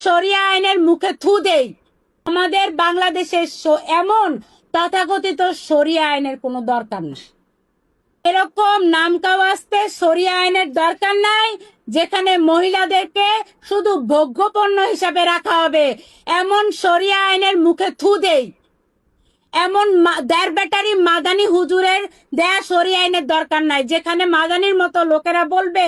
শরিয়া আইনের মুখে থু দেই। আমাদের বাংলাদেশের এমন তথাকথিত শরিয়া আইনের কোনো দরকার নেই। এরকম নামকাওয়াস্তে শরিয়া আইনের দরকার নাই, যেখানে মহিলাদেরকে শুধু ভোগ্যপণ্য হিসাবে রাখা হবে। এমন শরিয়া আইনের মুখে থু দেই। এমন দেড় ব্যাটারি মাদানি হুজুরের দেয়া শরিয়া আইনের দরকার নাই, যেখানে মাদানির মতো লোকেরা বলবে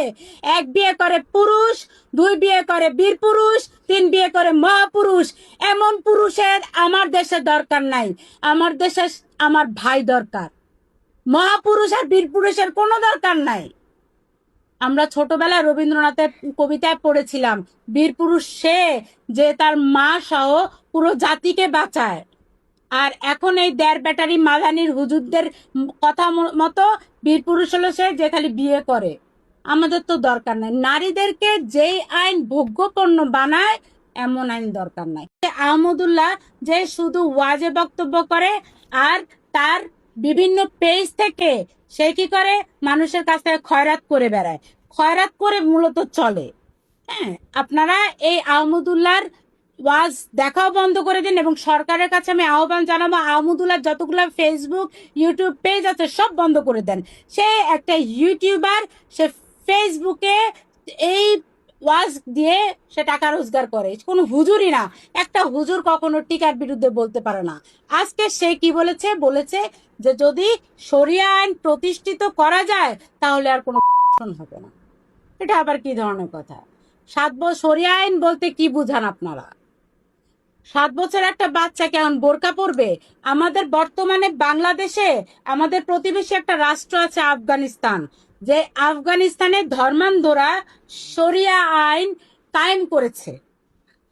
এক বিয়ে করে পুরুষ, দুই বিয়ে করে বীর পুরুষ, তিন বিয়ে করে মহাপুরুষ। এমন পুরুষের আমার দেশে দরকার নাই। আমার দেশে আমার ভাই দরকার। মহাপুরুষ আর বীর পুরুষের কোনো দরকার নাই। আমরা ছোটবেলায় রবীন্দ্রনাথের কবিতায় পড়েছিলাম, বীর পুরুষ সে যে তার মা সহ পুরো জাতিকে বাঁচায়। আর এখন এই দেড় ব্যাটারি মাদানির হুজুরদের কথা মতো বীর পুরুষ হলো সে যে খালি বিয়ে করে। আমাদের তো দরকার নাই। নারীদেরকে যেই আইন ভোগ্যপণ্য বানায় এমন আইন দরকার নাই। আহমদুল্লাহ যে শুধু ওয়াজে বক্তব্য করে আর তার বিভিন্ন পেজ থেকে সে কি করে, মানুষের কাছ থেকে খয়রাত করে বেড়ায়, খয়রাত করে মূলত চলে। হ্যাঁ, আপনারা এই আহমদুল্লাহর ওয়াজ দেখাও বন্ধ করে দিন এবং সরকারের কাছে আমি আহ্বান জানাবো, আহমদুল্লাহ যতগুলো ফেসবুক ইউটিউব পেজ আছে সব বন্ধ করে দেন। সে একটা ইউটিউবার, সে ফেসবুকে এই ওয়াজ দিয়ে সে টাকা রোজগার করে, কোনো হুজুরই না। একটা হুজুর কখনো টিকার বিরুদ্ধে বলতে পারে না। আজকে সে কি বলেছে, বলেছে যে যদি শরিয়া আইন প্রতিষ্ঠিত করা যায় তাহলে আর কোনো হবে না। এটা আবার কি ধরনের কথা? 7 বছর শরিয়া আইন বলতে কি বুঝান আপনারা? 7 বছর একটা বাচ্চা কেমন বোরকা পরবে? আমাদের বর্তমানে বাংলাদেশে আমাদের প্রতিবেশী একটা রাষ্ট্র আছে আফগানিস্তান, যে আফগানিস্তানে ধর্মান্ধরা শরিয়া আইন কায়েম করেছে।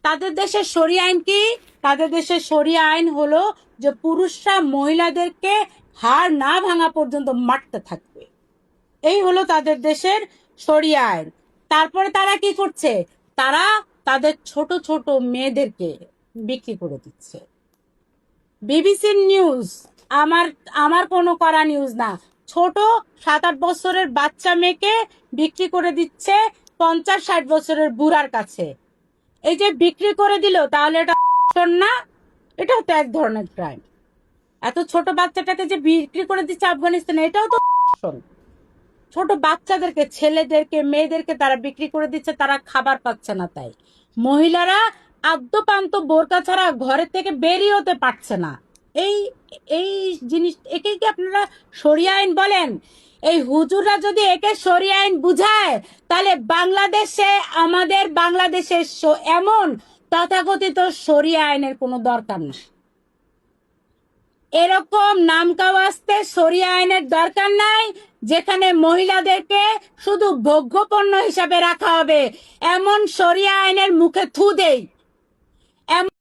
তাদের দেশের শরিয়া আইন কি? তাদের দেশের শরিয়া আইন হলো যে পুরুষরা মহিলাদেরকে হাড় না ভাঙা পর্যন্ত মারতে থাকবে। এই হলো তাদের দেশের শরিয়া আইন। তারপরে তারা কি করছে? তারা তাদের ছোট ছোট মেয়েদেরকে বিক্রি করে দিচ্ছে। বিবিসির নিউজ, আমার আমার কোনো করা নিউজ না। ছোট 7-8 বছরের বাচ্চা মেয়েকে বিক্রি করে দিচ্ছে 50-60 বছরের বুড়ার কাছে। এই যে বিক্রি করে দিল, তাহলে এটা না? এটাও তো এক ধরনের ক্রাইম। এত ছোট বাচ্চাটাকে যে বিক্রি করে দিচ্ছে আফগানিস্তানে, এটাও তো ছোট বাচ্চাদেরকে, ছেলেদেরকে, মেয়েদেরকে তারা বিক্রি করে দিচ্ছে, তারা খাবার পাচ্ছে না। তাই মহিলারা আদ্যপান্ত বোরকা ছাড়া ঘরের থেকে বেরিয়ে হতে পারছে না। এই এই জিনিস, একে কি আপনারা শরিয়া আইন বলেন? এই হুজুররা যদি একে শরিয়া আইন বুঝায়, তাহলে বাংলাদেশে, আমাদের বাংলাদেশের এমন তথাকথিত শরিয়া আইনের কোনো দরকার নেই। এরকম নামকাওয়াস্তে শরিয়া আইনের দরকার নাই, যেখানে মহিলাদেরকে শুধু ভোগ্যপণ্য হিসাবে রাখা হবে। এমন শরিয়া আইনের মুখে থু দেই।